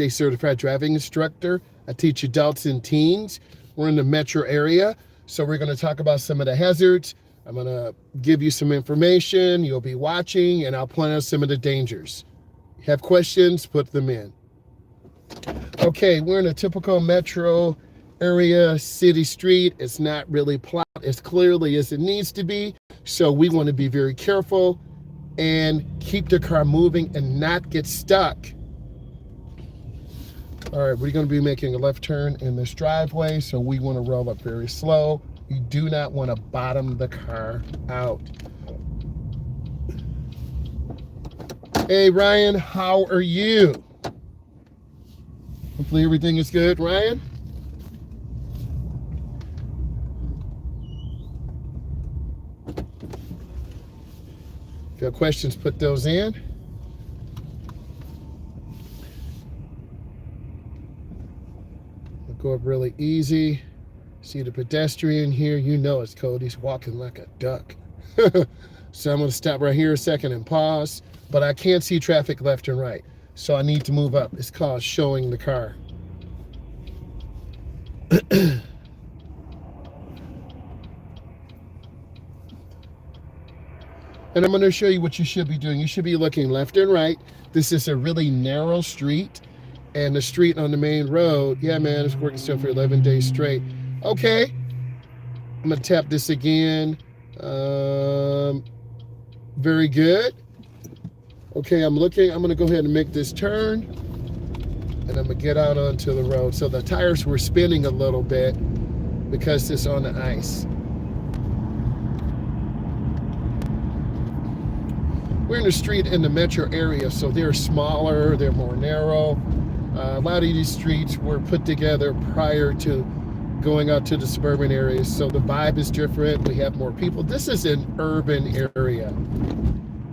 a certified driving instructor. I teach adults and teens. We're in the metro area, so we're going to talk about some of the hazards. I'm going to give you some information. You'll be watching, and I'll point out some of the dangers. Have questions, put them in. Okay, we're in a typical metro area, city street. It's not really plowed as clearly as it needs to be, so we want to be very careful and keep the car moving and not get stuck. All right, we're going to be making a left turn in this driveway, so we want to roll up very slow. You do not want to bottom the car out. Hey, Ryan, how are you? Hopefully everything is good, Ryan. If you have questions, put those in. We'll go up really easy. See the pedestrian here, you know it's cold. He's walking like a duck. So I'm going to stop right here a second and pause, but I can't see traffic left and right, so I need to move up. It's called showing the car. And I'm going to show you what you should be doing. You should be looking left and right. This is a really narrow street, and the street on the main road, yeah, man, it's working still for 11 days straight. Okay, I'm going to tap this again. Very good. Okay, I'm looking. I'm going to go ahead and make this turn, and I'm going to get out onto the road. So the tires were spinning a little bit because it's on the ice. We're in the street in the metro area, so they're smaller, they're more narrow. A lot of these streets were put together prior to going out to the suburban areas, so the vibe is different. We have more people. This is an urban area,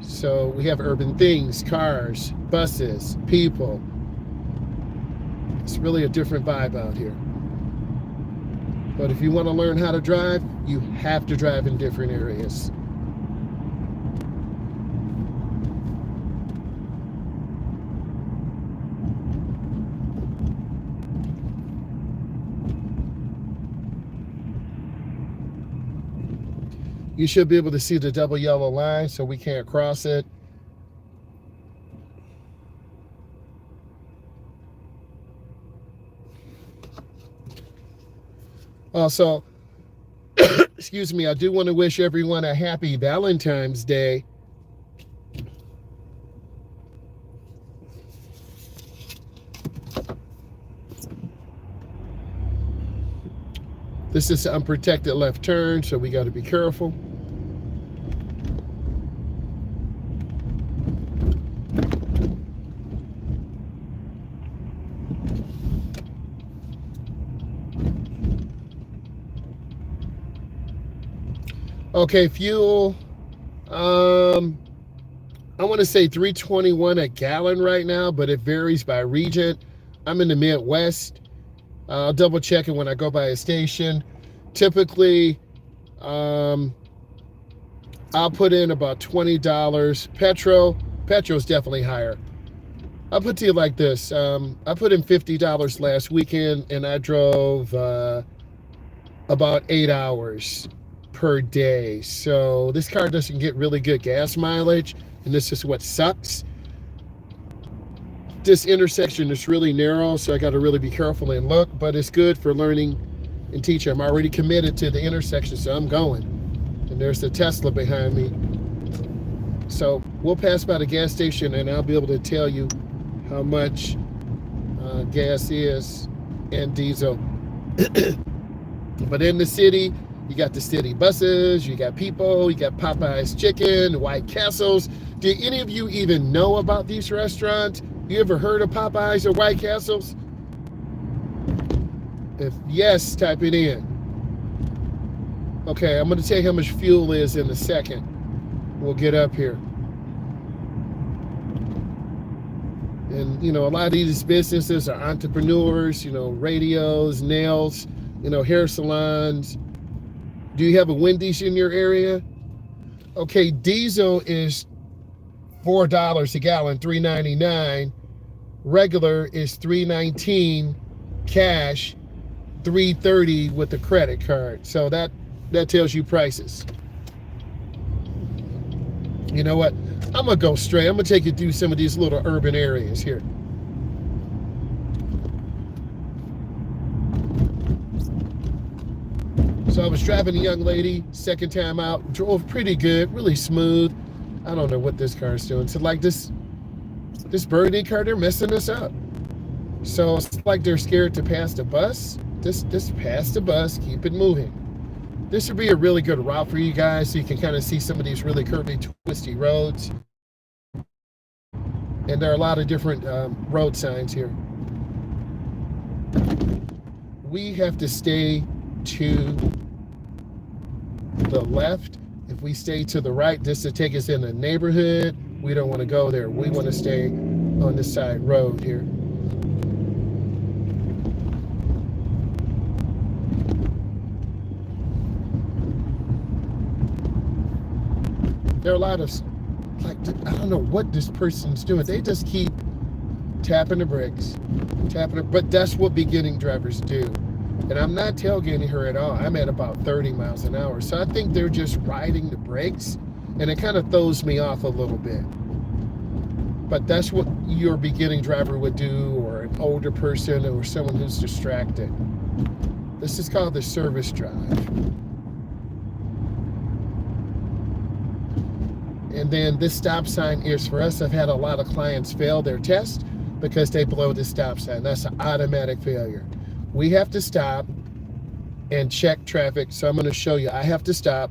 so we have urban things, cars, buses, people. It's really a different vibe out here. But if you want to learn how to drive, you have to drive in different areas. You should be able to see the double yellow line, so we can't cross it. Also, excuse me, I do want to wish everyone a happy Valentine's Day. This is an unprotected left turn, so we got to be careful. Okay, fuel. I want to say $3.21 a gallon right now, but it varies by region. I'm in the Midwest. I'll double check it when I go by a station. Typically, I'll put in about $20. Petrol's definitely higher. I'll put to you like this. I put in $50 last weekend, and I drove about 8 hours per day. So this car doesn't get really good gas mileage, and this is what sucks. This intersection is really narrow, so I got to really be careful and look, but it's good for learning and teaching. I'm already committed to the intersection, so I'm going. And there's the Tesla behind me. So we'll pass by the gas station, and I'll be able to tell you how much gas is and diesel. But in the city, you got the city buses, you got people, you got Popeye's Chicken, White Castles. Did any of you even know about these restaurants? You ever heard of Popeyes or White Castles? If yes, type it in. Okay, I'm going to tell you how much fuel is in a second. We'll get up here. And, you know, a lot of these businesses are entrepreneurs, you know, radios, nails, you know, hair salons. Do you have a Wendy's in your area? Okay, diesel is $4 a gallon, $3.99. Regular is $319 cash, $330 with the credit card. So that tells you prices. You know what? I'm gonna go straight. I'm gonna take you through some of these little urban areas here. So I was driving a young lady, second time out, drove pretty good, really smooth. I don't know what this car is doing. So like this burgundy car, they're messing us up. So it's like they're scared to pass the bus. Just pass the bus, keep it moving. This would be a really good route for you guys, so you can kind of see some of these really curvy, twisty roads. And there are a lot of different road signs here. We have to stay to the left. If we stay to the right, this will take us in the neighborhood. We don't want to go there. We want to stay on this side road here. There are a lot of, like, I don't know what this person's doing. They just keep tapping the brakes, but that's what beginning drivers do. And I'm not tailgating her at all. I'm at about 30 miles an hour. So I think they're just riding the brakes, and it kind of throws me off a little bit. But that's what your beginning driver would do, or an older person, or someone who's distracted. This is called the service drive. And then this stop sign is for us. I've had a lot of clients fail their test because they blow the stop sign. That's an automatic failure. We have to stop and check traffic. So I'm going to show you. I have to stop.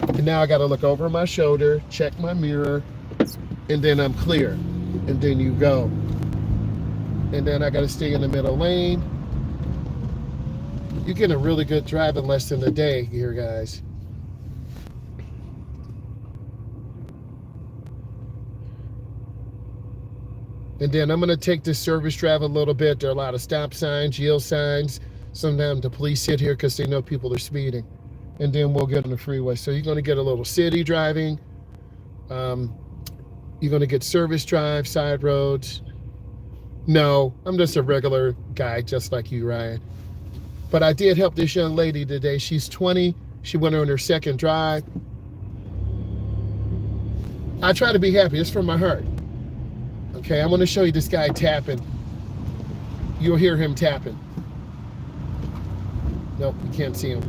And now I got to look over my shoulder, check my mirror, and then I'm clear. And then you go. And then I got to stay in the middle lane. You get a really good drive in less than a day here, guys. And then I'm going to take this service drive a little bit. There are a lot of stop signs, yield signs. Sometimes the police sit here because they know people are speeding. And then we'll get on the freeway. So you're going to get a little city driving. You're going to get service drive, side roads. No, I'm just a regular guy, just like you, Ryan. But I did help this young lady today. She's 20. She went on her second drive. I try to be happy. It's from my heart. Okay, I'm going to show you this guy tapping. You'll hear him tapping. Nope, you can't see him.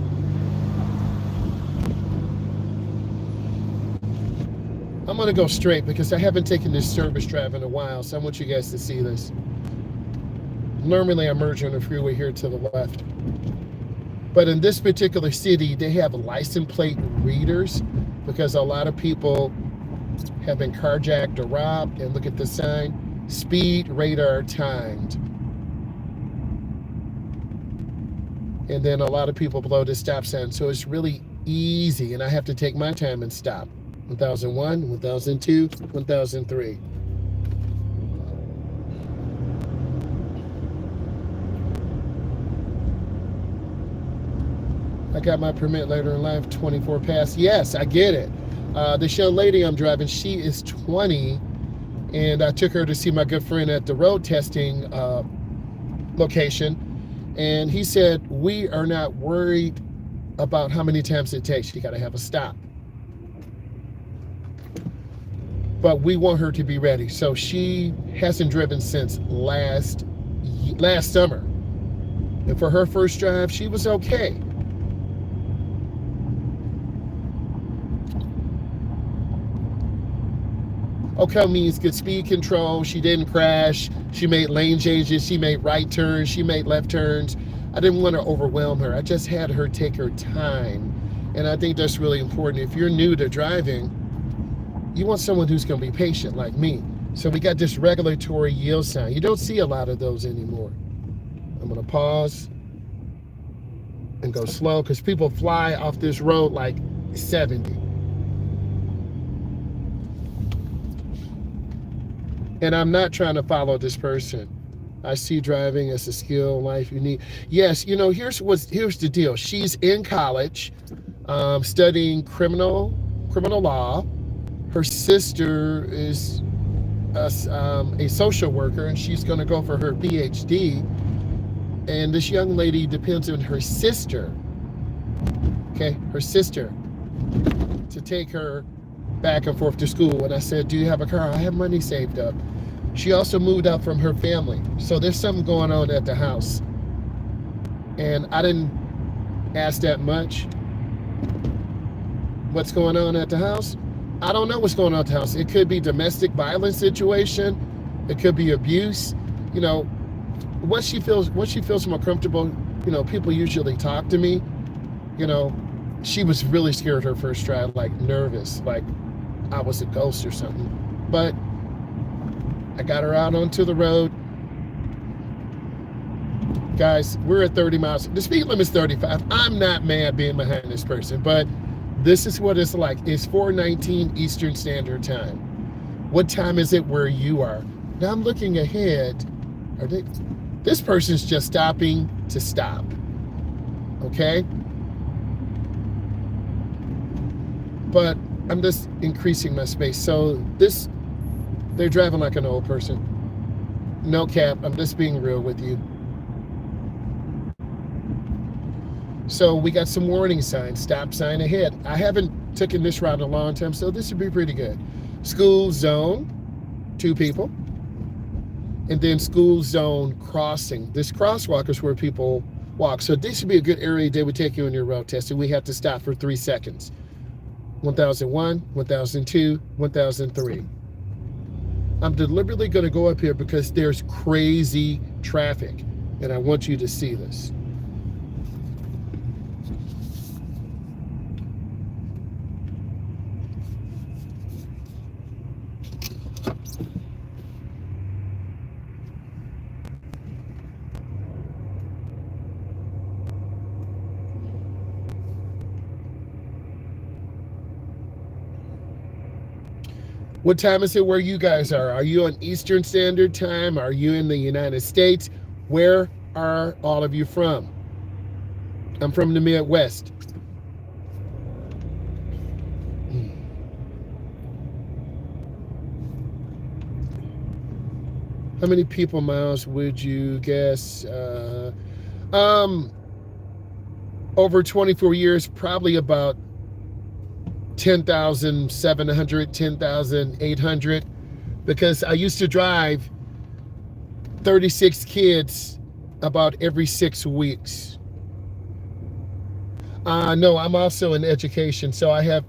I'm going to go straight because I haven't taken this service drive in a while, so I want you guys to see this. Normally I merge on the freeway here to the left. But in this particular city, they have license plate readers because a lot of people have been carjacked or robbed. And look at the sign, speed radar timed. And then a lot of people blow the stop sign. So it's really easy, and I have to take my time and stop. 1001, 1002, 1003. I got my permit later in life, 24 pass. Yes, I get it. This young lady I'm driving, she is 20, and I took her to see my good friend at the road testing location, and he said, we are not worried about how many times it takes. You got to have a stop. But we want her to be ready. So she hasn't driven since last summer. And for her first drive, she was okay. Okay means good speed control. She didn't crash. She made lane changes. She made right turns. She made left turns. I didn't want to overwhelm her. I just had her take her time. And I think that's really important. If you're new to driving, you want someone who's going to be patient like me. So we got this regulatory yield sign. You don't see a lot of those anymore. I'm going to pause and go slow because people fly off this road like 70. And I'm not trying to follow this person. I see driving as a skill in life you need. Yes, you know, here's the deal. She's in college, studying criminal law. Her sister is a social worker, and she's going to go for her PhD. And this young lady depends on her sister, okay, her sister, to take her back and forth to school. And I said, do you have a car? I have money saved up. She also moved out from her family. So there's something going on at the house. And I didn't ask that much. What's going on at the house? I don't know what's going on at the house. It could be domestic violence situation. It could be abuse. You know, once she feels more comfortable, you know, people usually talk to me. You know, she was really scared her first try, like nervous, like I was a ghost or something. But I got her out onto the road. Guys, we're at 30 miles. The speed limit is 35. I'm not mad being behind this person, but this is what it's like. It's 4:19 Eastern Standard Time. What time is it where you are? Now I'm looking ahead. This person's just stopping to stop. Okay? But I'm just increasing my space. So they're driving like an old person. No cap, I'm just being real with you. So we got some warning signs, stop sign ahead. I haven't taken this route in a long time, so this would be pretty good. School zone, 2 people. And then school zone crossing. This crosswalk is where people walk. So this would be a good area they would take you on your road test, and we have to stop for 3 seconds. 1001, 1002, 1003. I'm deliberately going to go up here because there's crazy traffic, and I want you to see this. What time is it where you guys are? Are you on Eastern Standard Time? Are you in the United States? Where are all of you from? I'm from the Midwest. How many people miles would you guess? Over 24 years, probably about 10,700, 10,800, because I used to drive 36 kids about every 6 weeks. No, I'm also in education, so I have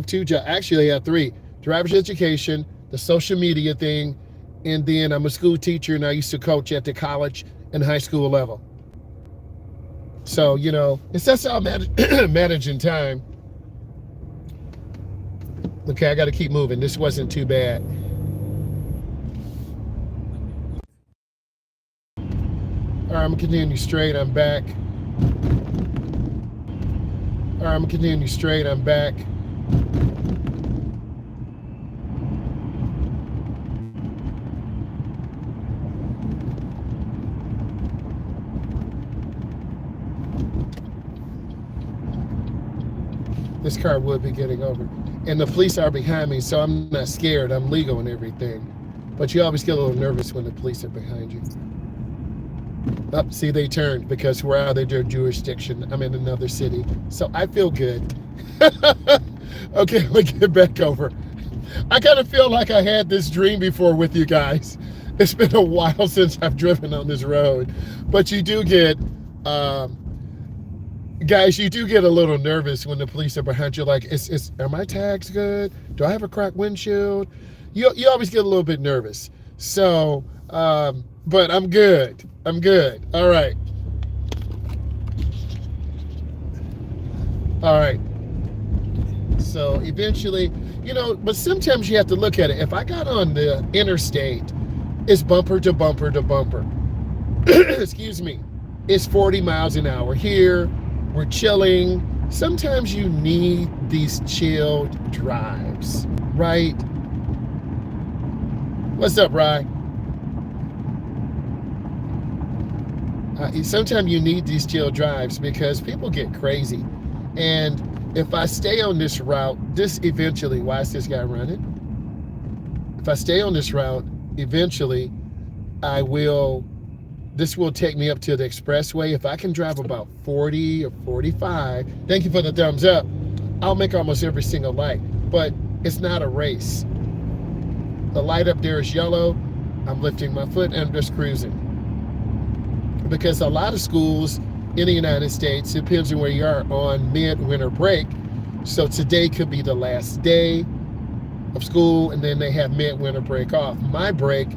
2 jobs. Actually, I have 3: driver's education, the social media thing, and then I'm a school teacher, and I used to coach at the college and high school level. So, you know, that's all managing time. Okay, I got to keep moving. This wasn't too bad. All right, I'm going to continue straight. I'm back. All right, I'm going to continue straight. I'm back. This car would be getting over. And the police are behind me, so I'm not scared. I'm legal and everything. But you always get a little nervous when the police are behind you. Oh, see, they turned because we're out of their jurisdiction. I'm in another city. So I feel good. Okay, let me get back over. I kind of feel like I had this dream before with you guys. It's been a while since I've driven on this road. But you do get... guys, you do get a little nervous when the police are behind you. Like, are my tags good? Do I have a cracked windshield? You always get a little bit nervous. So, but I'm good. I'm good. All right. All right. So eventually, you know, but sometimes you have to look at it. If I got on the interstate, it's bumper to bumper to bumper. Excuse me. It's 40 miles an hour here. We're chilling. Sometimes you need these chilled drives, right? What's up, Rye? Sometimes you need these chilled drives because people get crazy. And if I stay on this route, this eventually, why is this guy running? if I stay on this route, eventually this will take me up to the expressway. If I can drive about 40 or 45, thank you for the thumbs up, I'll make almost every single light. But it's not a race. The light up there is yellow. I'm lifting my foot and I'm just cruising. Because a lot of schools in the United States, it depends on where you are, on mid-winter break. So today could be the last day of school, and then they have mid-winter break off. My break,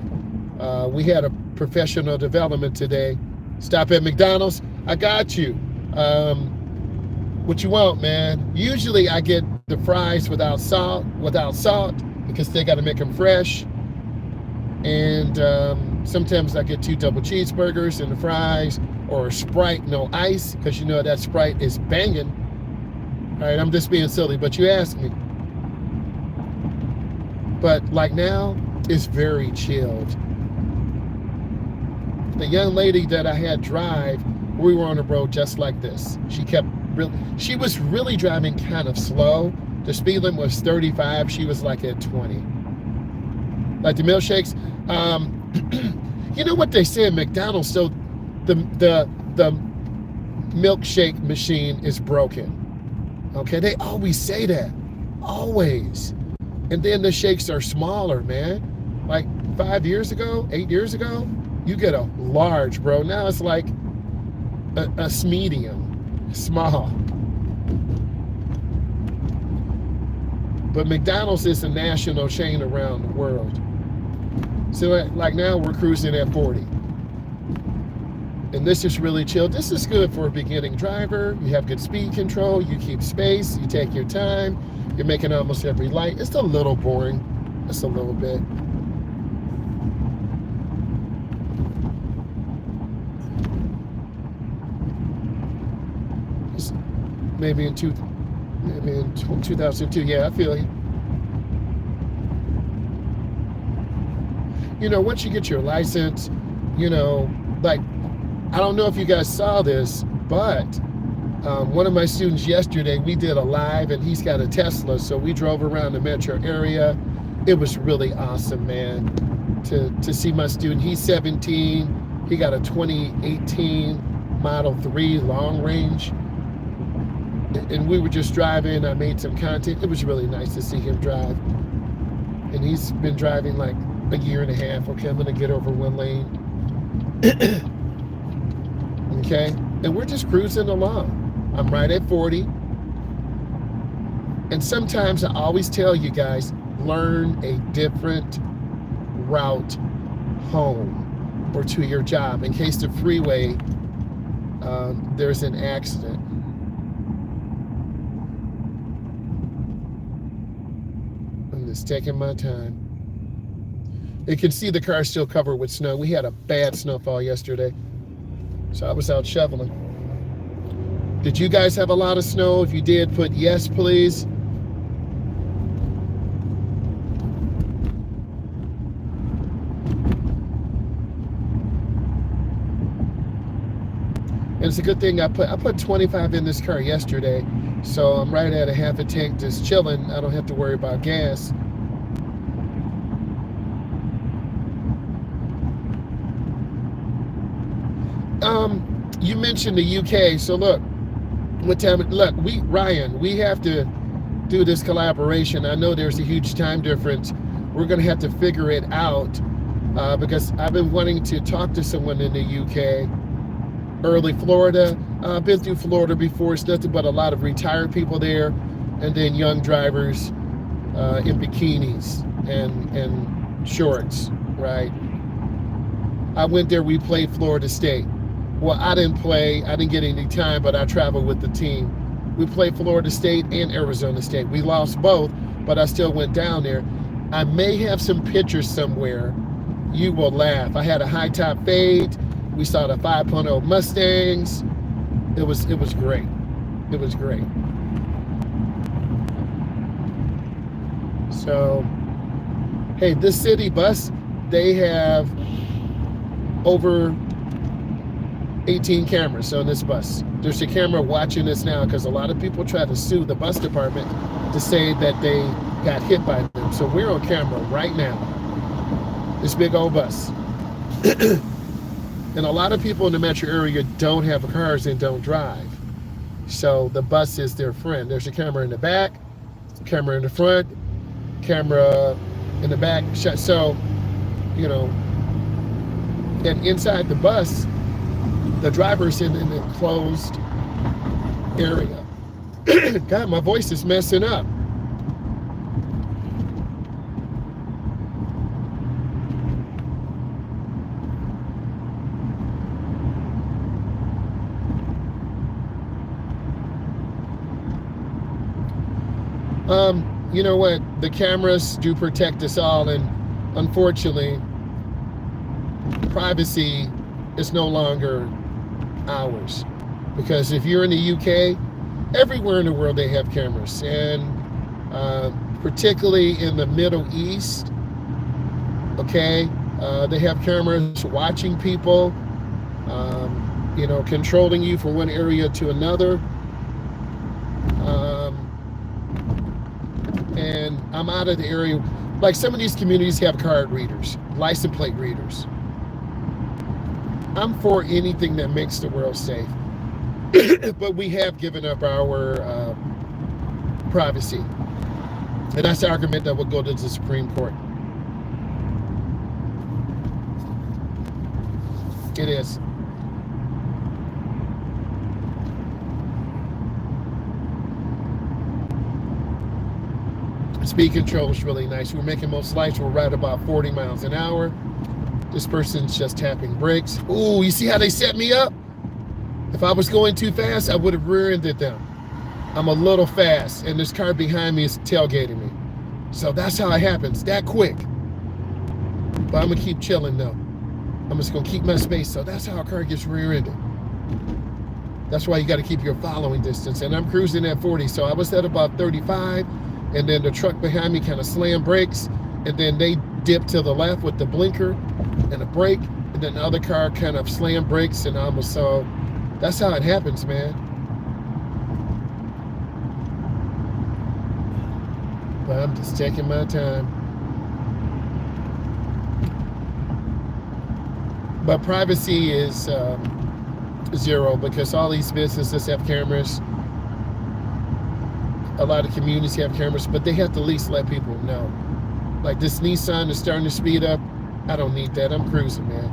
we had a professional development today. Stop at McDonald's. I got you. What you want, man? Usually I get the fries without salt, because they got to make them fresh. And sometimes I get 2 double cheeseburgers and the fries, or a Sprite, no ice, because you know that Sprite is banging. All right, I'm just being silly, but you asked me. But like now, it's very chilled. The young lady that I had drive, we were on the road just like this. She was really driving kind of slow. The speed limit was 35. She was like at 20. Like the milkshakes. You know what they say at McDonald's? So the milkshake machine is broken. Okay, they always say that. Always. And then the shakes are smaller, man. Like 8 years ago, you get a large, bro. Now it's like a medium, small. But McDonald's is a national chain around the world. So like now we're cruising at 40. And this is really chill. This is good for a beginning driver. You have good speed control. You keep space. You take your time. You're making almost every light. It's a little boring. Just a little bit. Maybe in 2002. Yeah, I feel you. You know, once you get your license, you know, like, I don't know if you guys saw this, but one of my students yesterday, we did a live, and he's got a Tesla, so we drove around the metro area. It was really awesome, man, to see my student. He's 17. He got a 2018 Model 3 long range, and we were just driving. I made some content. It was really nice to see him drive, and he's been driving like a year and a half. Okay, I'm gonna get over one lane. Okay, and we're just cruising along. I'm right at 40. And sometimes I always tell you guys, learn a different route home or to your job in case the freeway, there's an accident. I'm just taking my time. You can see the car still covered with snow. We had a bad snowfall yesterday, so I was out shoveling. Did you guys have a lot of snow? If you did, put yes, please. And it's a good thing I put 25 in this car yesterday, so I'm right at a half a tank just chilling. I don't have to worry about gas. You mentioned the UK, so look, Ryan, we have to do this collaboration. I know there's a huge time difference. We're gonna have to figure it out because I've been wanting to talk to someone in the UK. Early Florida, I've been through Florida before. It's nothing but a lot of retired people there, and then young drivers in bikinis and shorts, right? I went there, we played Florida State. Well, I didn't get any time, but I traveled with the team. We played Florida State and Arizona State. We lost both, but I still went down there. I may have some pictures somewhere. You will laugh. I had a high top fade. We saw the 5.0 Mustangs. It was great. It was great. So, hey, this city bus, they have over 18 cameras on this bus. There's a camera watching this now because a lot of people try to sue the bus department to say that they got hit by them. So we're on camera right now. This big old bus. And a lot of people in the metro area don't have cars and don't drive. So the bus is their friend. There's a camera in the back, camera in the front, camera in the back. So, you know, and inside the bus, the driver's in an enclosed area. God, my voice is messing up. You know what? The cameras do protect us all, and unfortunately, privacy is no longer ours. Because if you're in the UK, everywhere in the world they have cameras, and particularly in the Middle East, okay, they have cameras watching people, you know, controlling you from one area to another. And I'm out of the area. Like some of these communities have card readers, license plate readers. I'm for anything that makes the world safe. But we have given up our privacy. And that's the argument that will go to the Supreme Court. It is. Speed control is really nice. We're making most lights. We're right about 40 miles an hour. This person's just tapping brakes. Ooh, you see how they set me up? If I was going too fast, I would have rear-ended them. I'm a little fast, and this car behind me is tailgating me. So that's how it happens, that quick. But I'm gonna keep chilling though. I'm just gonna keep my space. So that's how a car gets rear-ended. That's why you gotta keep your following distance. And I'm cruising at 40, so I was at about 35, and then the truck behind me kind of slammed brakes, and then they dipped to the left with the blinker and a brake, and then the other car kind of slammed brakes, and almost, so that's how it happens, man. But I'm just taking my time. But privacy is zero, because all these businesses have cameras. A lot of communities have cameras, but they have to at least let people know. Like this Nissan is starting to speed up. I don't need that. I'm cruising, man.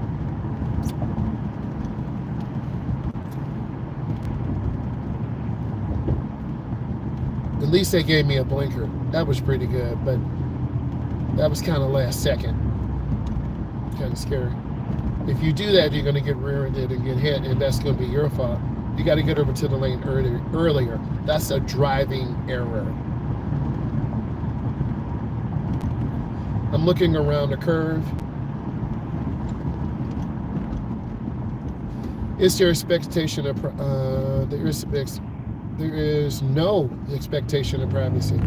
At least they gave me a blinker. That was pretty good, but that was kind of last second. Kind of scary. If you do that, you're going to get rear-ended and get hit, and that's going to be your fault. You got to get over to the lane earlier. That's a driving error. I'm looking around the curve. Is there expectation of there is no expectation of privacy.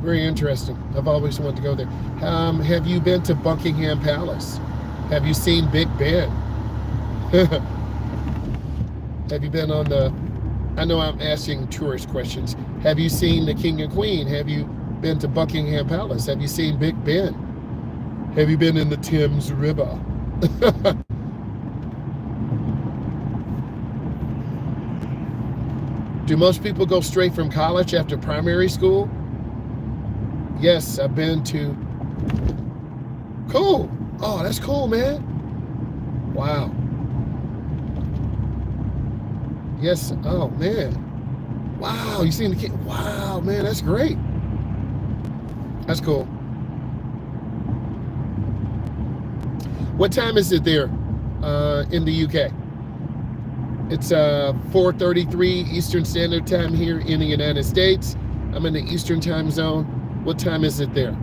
Very interesting. I've always wanted to go there. Have you been to Buckingham Palace? Have you seen Big Ben? Have you been on the, I know I'm asking tourist questions. Have you seen the King and Queen? Have you been to Buckingham Palace? Have you seen Big Ben? Have you been in the Thames River? Do most people go straight from college after primary school? Yes, I've been to. Cool. Oh, that's cool, man. Wow. Yes. Oh, man. Wow. You seen the kid? Wow, man. That's great. That's cool. What time is it there in the UK? It's 4:33 Eastern Standard Time here in the United States. I'm in the Eastern Time Zone. What time is it there?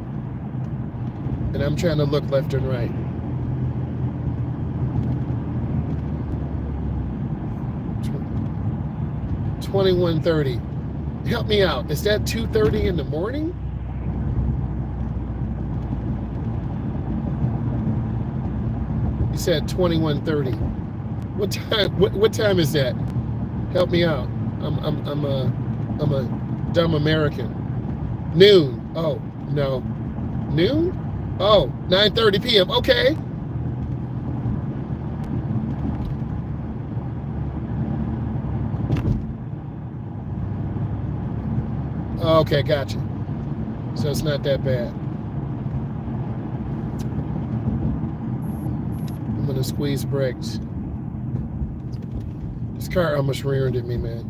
And I'm trying to look left and right. Tw 21:30. Help me out. Is that 2:30 in the morning? You said 21:30. What time? What time is that? Help me out. I'm a Dumb American. Noon. Oh, no. Noon? Oh, 9:30 p.m. Okay. Okay, gotcha. So it's not that bad. I'm gonna squeeze brakes. This car almost rear-ended me, man.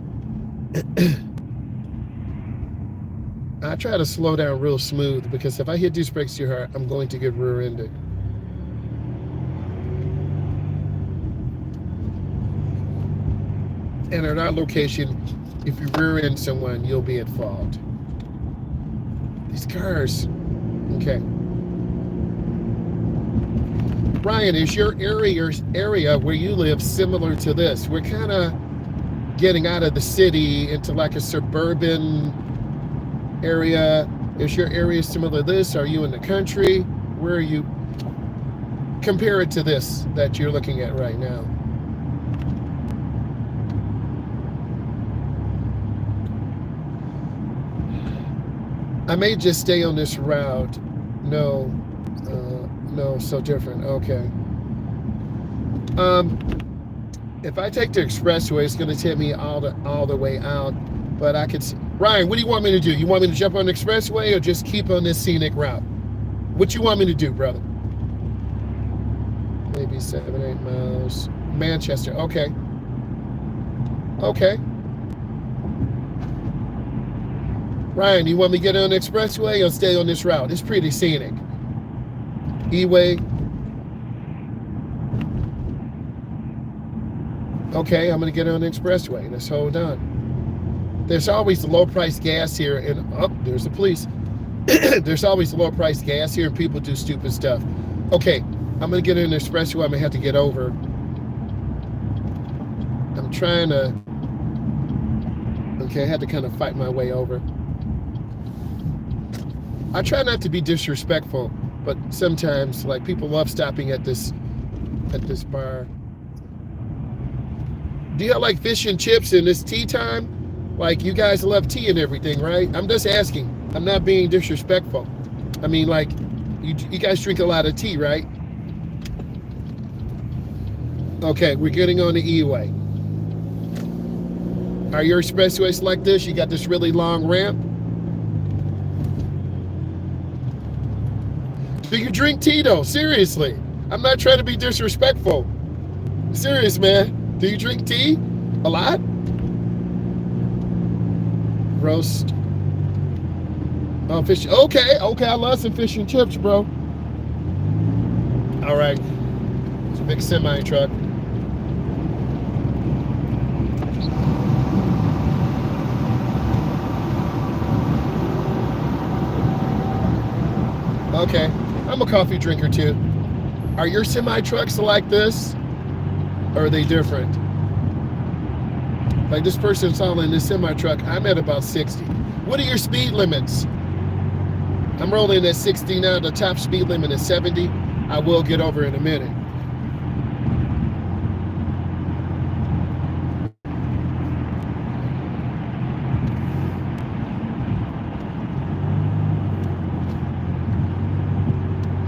I try to slow down real smooth because if I hit these brakes too hard, I'm going to get rear-ended. And at our location, if you rear-end someone, you'll be at fault. These cars. Okay. Ryan, is your area where you live similar to this? We're kind of getting out of the city into like a suburban area. Is your area similar to this? Are you in the country? Where are you? Compare it to this that you're looking at right now. I may just stay on this route. No, no, so different. Okay. If I take the expressway, it's going to take me all the way out. But I could. Ryan, what do you want me to do? You want me to jump on the expressway or just keep on this scenic route? What you want me to do, brother? Maybe 7-8 miles. Manchester. Okay. Okay. Ryan, you want me to get on the expressway or stay on this route? It's pretty scenic. E-way. Okay, I'm going to get on the expressway. Let's hold on. There's always low-priced gas here, and there's the police. There's always low-priced gas here, and people do stupid stuff. Okay, I'm going to get on the expressway. I'm going to have to get over. I'm trying to... Okay, I had to kind of fight my way over. I try not to be disrespectful, but sometimes, like, people love stopping at this bar. Do you like fish and chips and it's tea time? Like, you guys love tea and everything, right? I'm just asking. I'm not being disrespectful. I mean, like, you guys drink a lot of tea, right? Okay, we're getting on the E-way. Are your expressways like this? You got this really long ramp? Do you drink tea though? Seriously. I'm not trying to be disrespectful. Serious, man. Do you drink tea? A lot? Roast. Oh, fish. Okay, I love some fish and chips, bro. All right. It's a big semi truck. Okay. I'm a coffee drinker too. Are your semi trucks like this? Or are they different? Like this person's all in this semi truck. I'm at about 60. What are your speed limits? I'm rolling at 60 now. The top speed limit is 70. I will get over in a minute.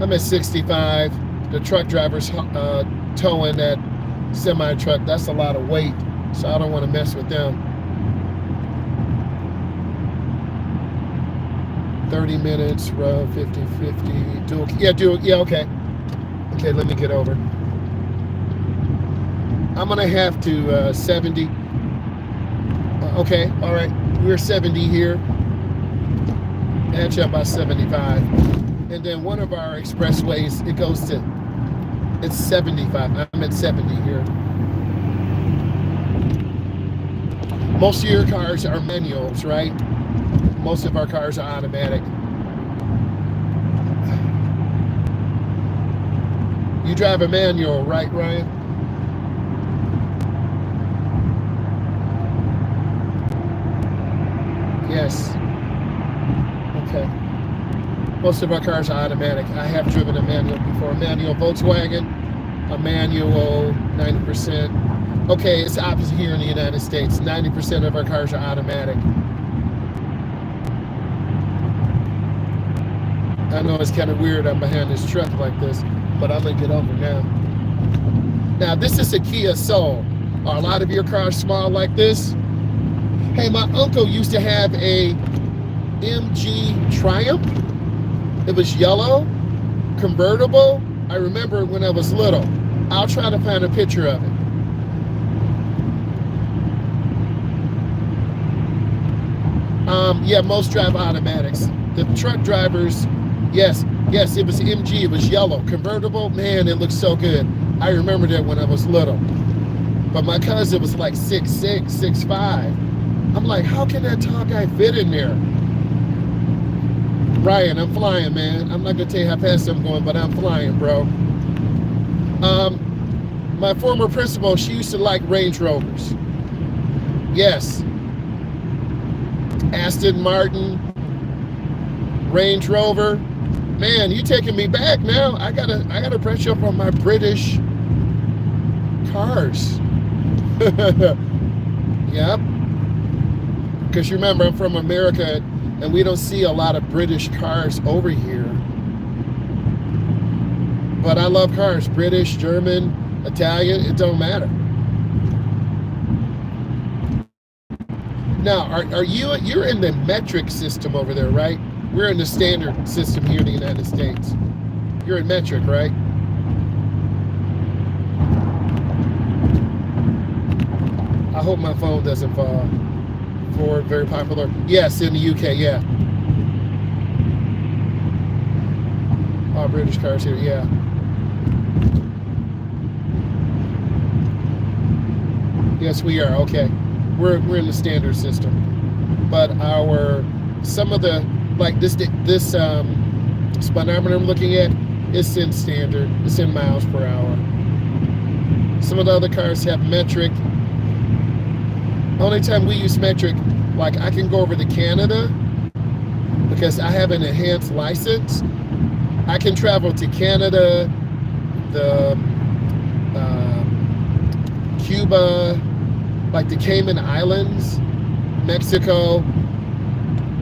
I'm at 65. The truck driver's towing that semi truck. That's a lot of weight, so I don't want to mess with them. 30 minutes, row 50-50, dual. Yeah, okay. Okay, let me get over. I'm gonna have to 70. Okay, all right. We're 70 here. Edge up by 75. And then one of our expressways, it goes to, it's 75. I'm at 70 here. Most of your cars are manuals, right? Most of our cars are automatic. You drive a manual, right, Ryan? Yes. Okay. Most of our cars are automatic. I have driven a manual before. A manual Volkswagen, a manual 90%. Okay, it's the opposite here in the United States. 90% of our cars are automatic. I know it's kind of weird. I'm behind this truck like this, but I'm gonna get over now. Now this is a Kia Soul. Are a lot of your cars small like this? Hey, my uncle used to have a MG Triumph. It was yellow, convertible. I remember it when I was little. I'll try to find a picture of it. Yeah, most drive automatics. The truck drivers, yes, it was MG. It was yellow, convertible. Man, it looked so good. I remember that when I was little. But my cousin was like 6'6", 6'5". I'm like, how can that tall guy fit in there? Ryan, I'm flying, man. I'm not gonna tell you how fast I'm going, but I'm flying, bro. My former principal, she used to like Range Rovers. Yes. Aston Martin, Range Rover. Man, you taking me back now. I gotta brush up on my British cars. Yep. Because you remember, I'm from America, and we don't see a lot of British cars over here. But I love cars. British, German, Italian, it don't matter. Now, you're in the metric system over there, right? We're in the standard system here in the United States. You're in metric, right? I hope my phone doesn't fall. Ford, very popular. Yes, in the UK, yeah. All British cars here, yeah. Yes, we are. Okay, we're in the standard system, but some of the, like this speedometer I'm looking at, it's in standard. It's in miles per hour. Some of the other cars have metric. Only time we use metric, like I can go over to Canada because I have an enhanced license. I can travel to Canada, the Cuba, like the Cayman Islands, Mexico.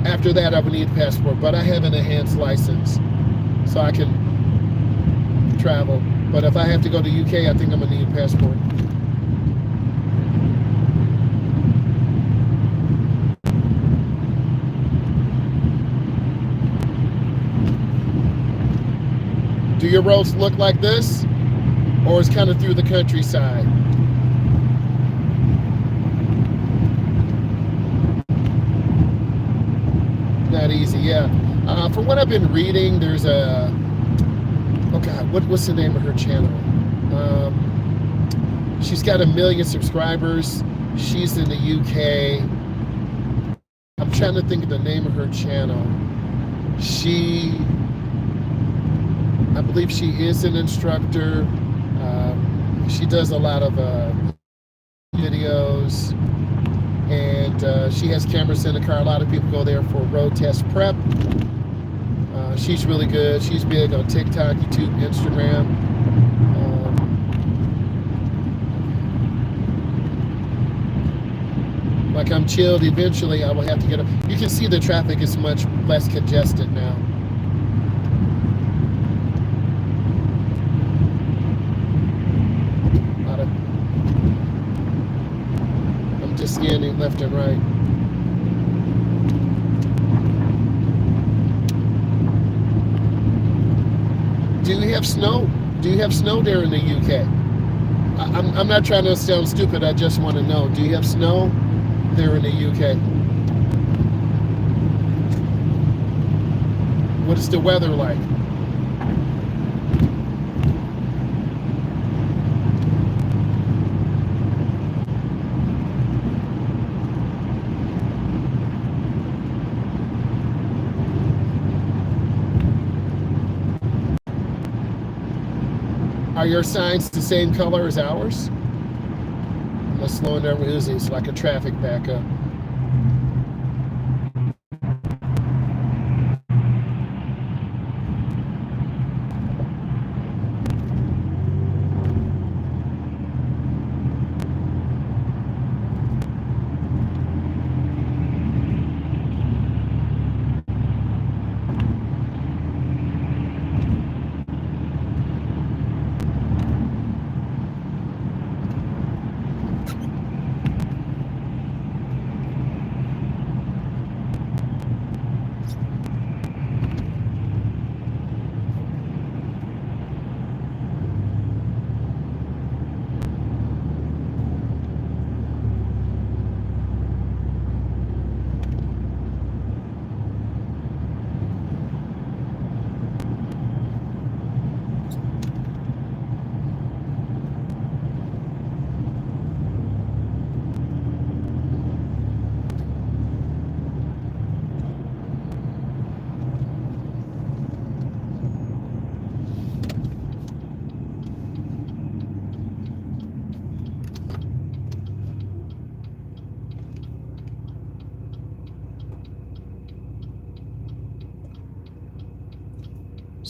After that, I would need a passport, but I have an enhanced license, so I can travel. But if I have to go to UK, I think I'm gonna need a passport. Do your roads look like this, or is kind of through the countryside? Not easy, yeah. From what I've been reading, there's a, oh God, what's the name of her channel? She's got 1 million subscribers. She's in the UK. I'm trying to think of the name of her channel. I believe she is an instructor. She does a lot of videos, and she has cameras in the car. A lot of people go there for road test prep. She's really good. She's big on TikTok, YouTube, Instagram. Like I'm chilled. Eventually, I will have to get up. You can see the traffic is much less congested now. I'm just scanning left and right. Do you have snow? Do you have snow there in the UK? I'm not trying to sound stupid. I just want to know. Do you have snow there in the UK? What is the weather like? Are your signs the same color as ours? I'm slowing down with Uzi. It's like a traffic backup.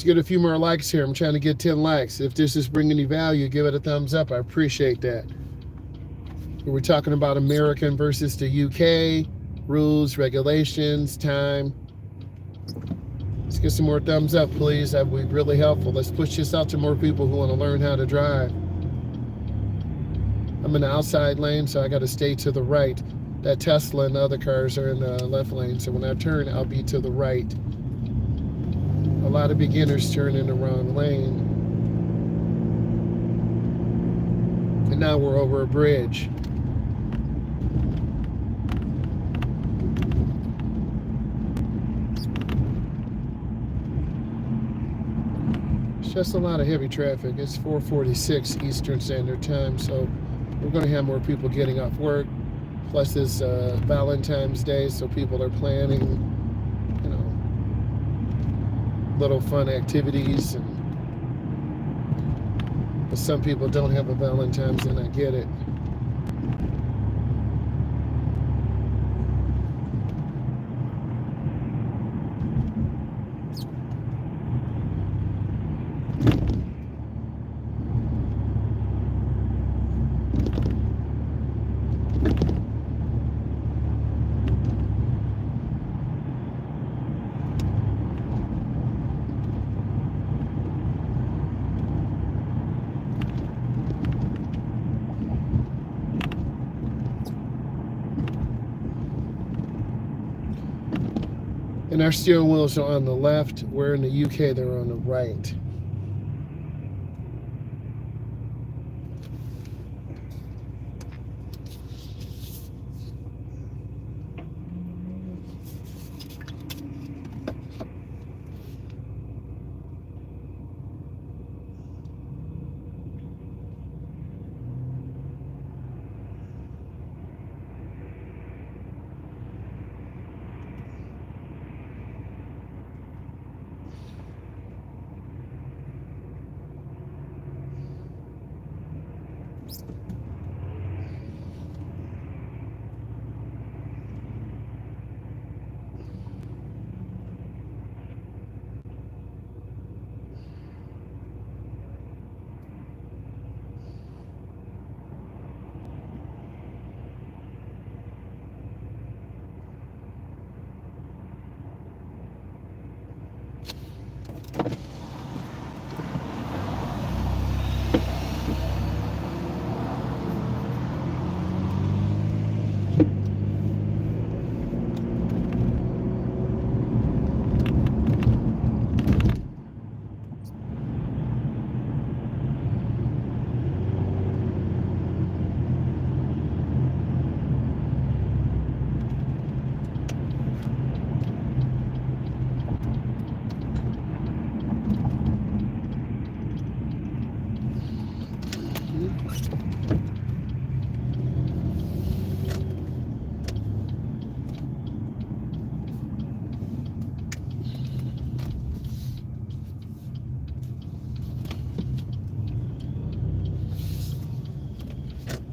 Let's get a few more likes here. I'm trying to get 10 likes. If this is bringing you value, give it a thumbs up. I appreciate that. We're talking about American versus the UK, rules, regulations, time. Let's get some more thumbs up, please. That would be really helpful. Let's push this out to more people who want to learn how to drive. I'm in the outside lane, so I got to stay to the right. That Tesla and the other cars are in the left lane, so when I turn, I'll be to the right. A lot of beginners turn in the wrong lane. And now we're over a bridge. It's just a lot of heavy traffic. It's 4:46 Eastern Standard Time, so we're going to have more people getting off work. Plus, it's Valentine's Day, so people are planning, you know, little fun activities. But some people don't have a Valentine's, and I get it. And our steering wheels are on the left. We're in the UK, they're on the right.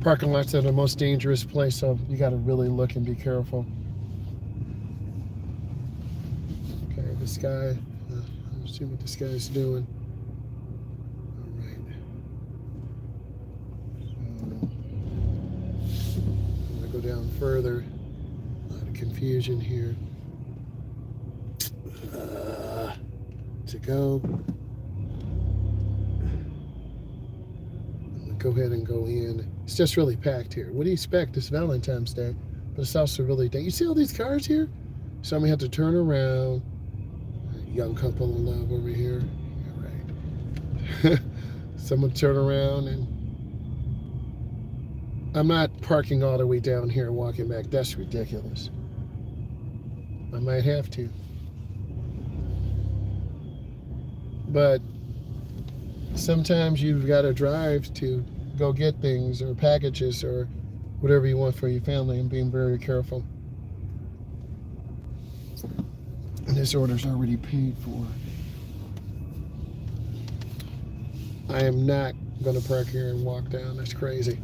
Parking lots are the most dangerous place, so you got to really look and be careful. Okay, this guy, let's see what this guy's doing. All right. So, I'm going to go down further. A lot of confusion here. To go. Go ahead and go in. It's just really packed here. What do you expect? It's Valentine's Day, but it's also really day. You see all these cars here? So I'm gonna have to turn around. Young couple in love over here. Yeah, right. Someone turn around, and I'm not parking all the way down here and walking back. That's ridiculous. I might have to. But sometimes you've got to drive to go get things or packages or whatever you want for your family, and being very careful. And this order's already paid for. I am not going to park here and walk down. That's crazy.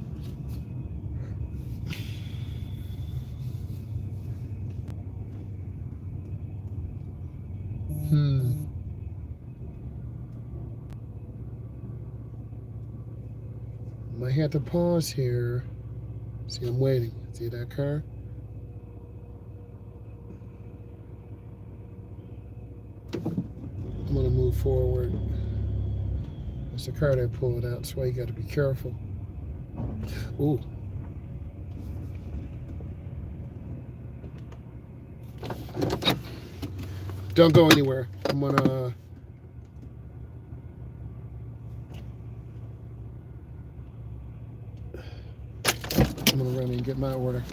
had to pause here. See, I'm waiting. See that car? I'm gonna move forward. It's the car that pulled out. That's why you got to be careful. Ooh. Don't go anywhere. I'm gonna run and get my order.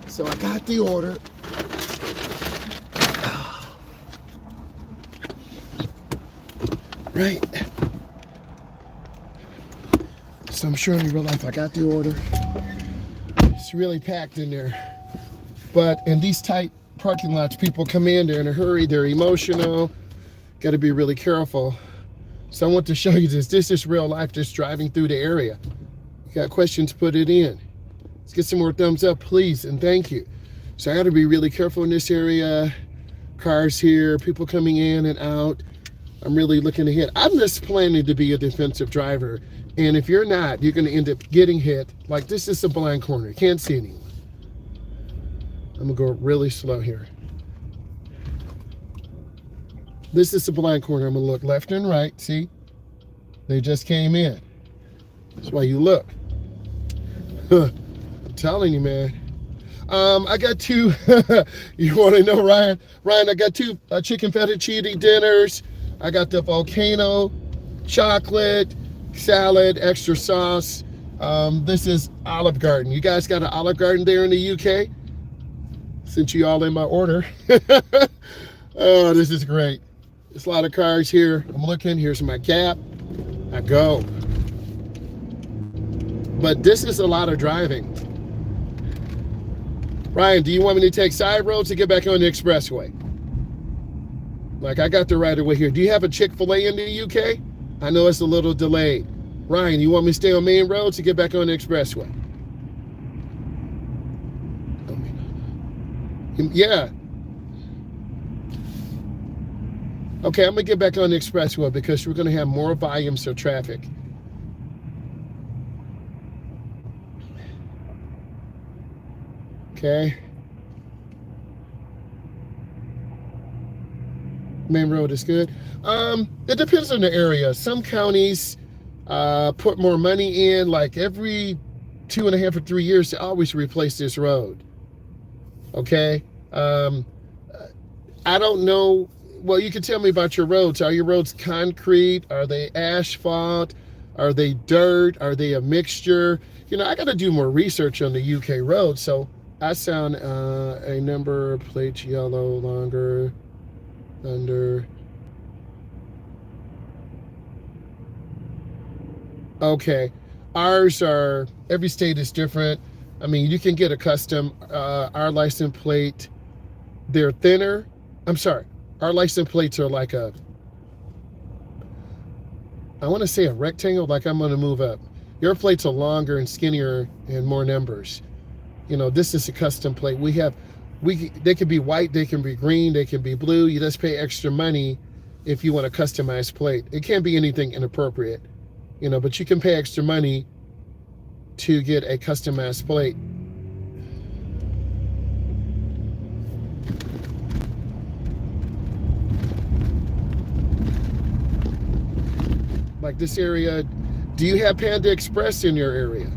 So I got the order. Right. So I'm sure in real life I got the order. It's really packed in there. But in these tight parking lots, people come in, they're in a hurry, they're emotional. Got to be really careful. So I want to show you this. This is real life, just driving through the area. You got questions, put it in. Let's get some more thumbs up, please, and thank you. So I got to be really careful in this area. Cars here, people coming in and out. I'm really looking ahead. I'm just planning to be a defensive driver. And if you're not, you're going to end up getting hit. Like, this is a blind corner. You can't see anyone. I'm going to go really slow here. This is a blind corner. I'm going to look left and right. See? They just came in. That's why you look. I'm telling you, man. I got two. You want to know, Ryan? Ryan, I got two chicken fettuccine dinners. I got the volcano, chocolate, salad, extra sauce. This is Olive Garden. You guys got an Olive Garden there in the UK? Since you all in my order. Oh, this is great. There's a lot of cars here. I'm looking. Here's my cap. I go. But this is a lot of driving. Ryan, do you want me to take side roads to get back on the expressway? Like, I got the right of way here. Do you have a Chick-fil-A in the UK? I know it's a little delayed. Ryan, you want me to stay on main roads to get back on the expressway? Yeah. Okay, I'm going to get back on the expressway because we're going to have more volumes of traffic. Okay. Main road is good. It depends on the area. Some counties put more money in, like every 2.5 or 3 years, they always replace this road. Okay. I don't know. Well, you can tell me about your roads. Are your roads concrete? Are they asphalt? Are they dirt? Are they a mixture? You know, I got to do more research on the UK roads. So I sound a number plate yellow, longer, under. Okay. Ours are, every state is different. I mean, you can get a custom, our license plate, they're thinner I'm sorry. Our license plates are like I want to say a rectangle, like I'm going to move up. Your plates are longer and skinnier and more numbers. This is a custom plate. They can be white, they can be green, they can be blue. You just pay extra money if you want a customized plate. It can't be anything inappropriate, but you can pay extra money to get a customized plate. Like this area, do you have Panda Express in your area?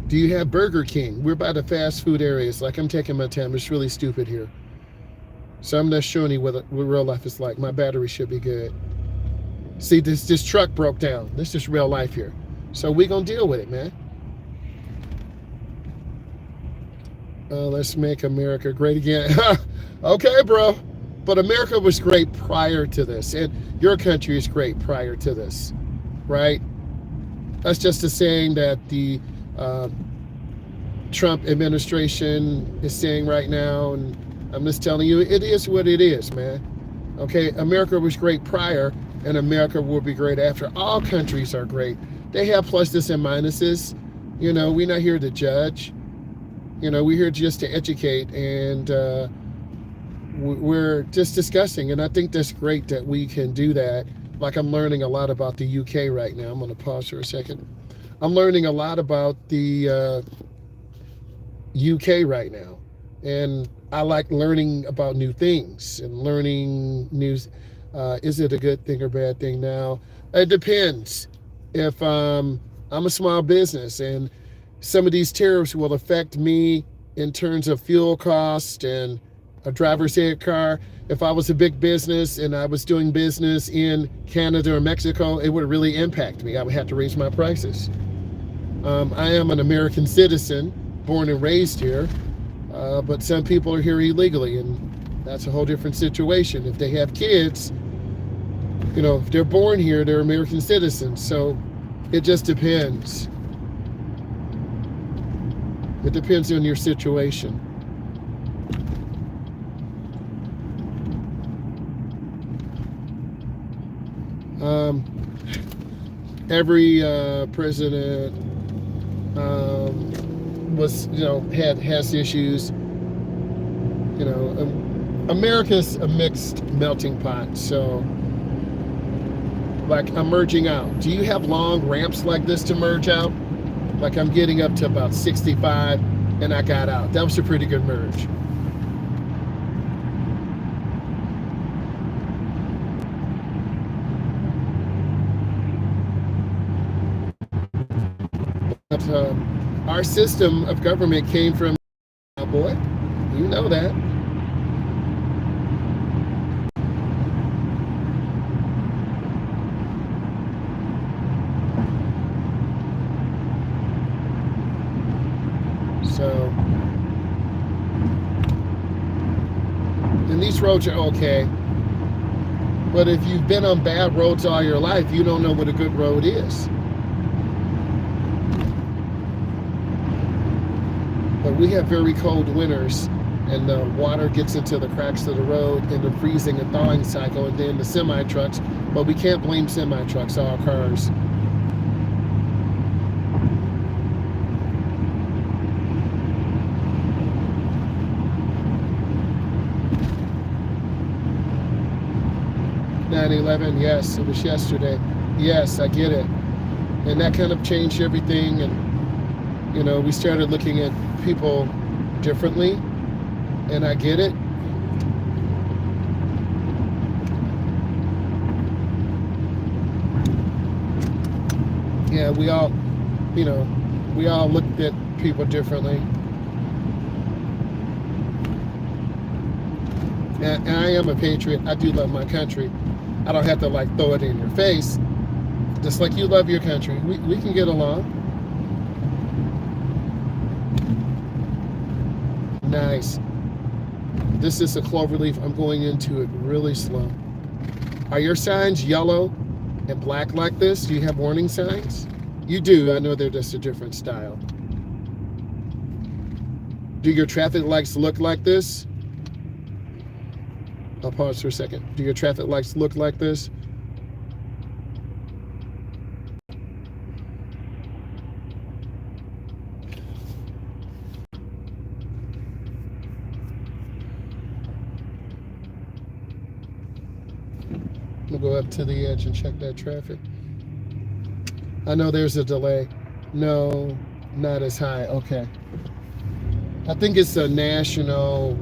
Do you have Burger King? We're by the fast food areas. Like, I'm taking my time. It's really stupid here. So I'm not showing you what real life is like. My battery should be good. See, this truck broke down. This is real life here. So we're going to deal with it, man. Let's make America great again. Okay, bro. But America was great prior to this. And your country is great prior to this. Right? That's just a saying that the Trump administration is saying right now. And I'm just telling you, it is what it is, man. Okay? America was great prior, and America will be great after. All countries are great. They have pluses and minuses. We're not here to judge. We're here just to educate, and we're just discussing. And I think that's great that we can do that. Like, I'm learning a lot about the UK right now. I'm going to pause for a second. I'm learning a lot about the UK right now. And I like learning about new things and learning news. Is it a good thing or bad thing now? It depends. If I'm a small business and some of these tariffs will affect me in terms of fuel cost and a driver's ed car. If I was a big business and I was doing business in Canada or Mexico, it would really impact me. I would have to raise my prices. I am an American citizen, born and raised here, but some people are here illegally, and that's a whole different situation. If they have kids, if they're born here, they're American citizens. So it just depends. It depends on your situation. Every president has issues. America's a mixed melting pot. So, like, I'm merging out. Do you have long ramps like this to merge out? Like, I'm getting up to about 65 and I got out. That was a pretty good merge. But, our system of government came from, oh boy, you know that. So, and these roads are okay. But if you've been on bad roads all your life, you don't know what a good road is. But we have very cold winters, and the water gets into the cracks of the road in the freezing and thawing cycle, and then the semi-trucks. But we can't blame semi-trucks, all cars. (9/11), yes, it was yesterday. Yes, I get it. And that kind of changed everything. And, we started looking at people differently. And I get it. Yeah, we all looked at people differently. And I am a patriot. I do love my country. I don't have to throw it in your face. Just like you love your country. We can get along. Nice. This is a clover leaf. I'm going into it really slow. Are your signs yellow and black like this? Do you have warning signs? You do. I know they're just a different style. Do your traffic lights look like this? I'll pause for a second. Do your traffic lights look like this? We'll go up to the edge and check that traffic. I know there's a delay. No, not as high. Okay. I think it's a national.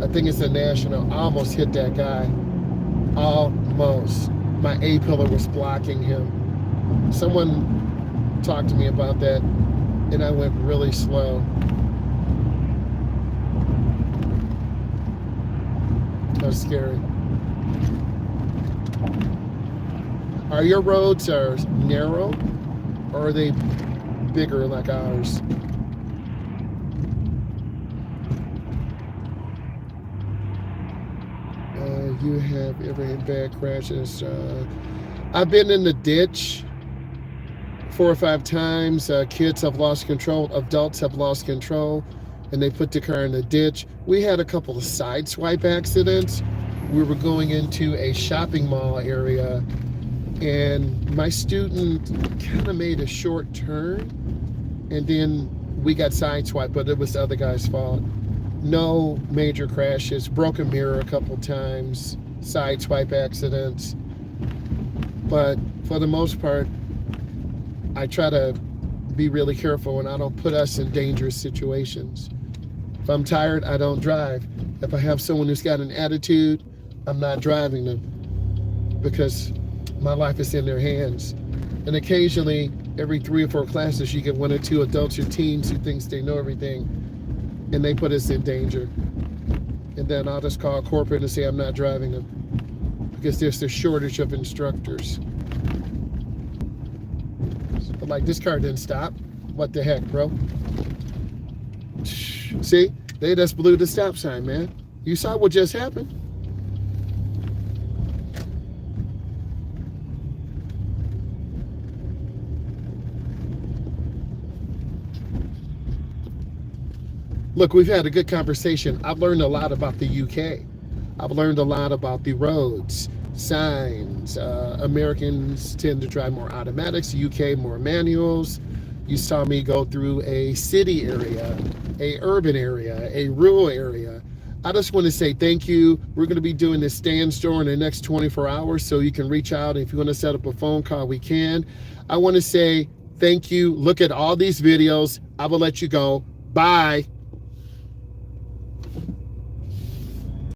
I almost hit that guy. Almost. My A-pillar was blocking him. Someone talked to me about that, and I went really slow. That was scary. Are your roads narrow, or are they bigger like ours? You have every bad crashes. I've been in the ditch 4 or 5 times. Kids have lost control. Adults have lost control, and they put the car in the ditch. We had a couple of side swipe accidents. We were going into a shopping mall area, and my student kind of made a short turn, and then we got sideswiped, but it was the other guy's fault. No major crashes, broken mirror a couple times, sideswipe accidents. But for the most part, I try to be really careful and I don't put us in dangerous situations. If I'm tired, I don't drive. If I have someone who's got an attitude, I'm not driving them because my life is in their hands. And occasionally, every 3 or 4 classes, you get 1 or 2 adults or teens who thinks they know everything, and they put us in danger. And then I'll just call corporate and say I'm not driving them because there's a shortage of instructors. But like, this car didn't stop. What the heck, bro? See, they just blew the stop sign, man. You saw what just happened? Look, we've had a good conversation. I've learned a lot about the UK. I've learned a lot about the roads, signs. Americans tend to drive more automatics, UK more manuals. You saw me go through a city area, a urban area, a rural area. I just want to say thank you. We're going to be doing this stand store in the next 24 hours, so you can reach out. If you want to set up a phone call, we can. I want to say thank you. Look at all these videos. I will let you go. Bye.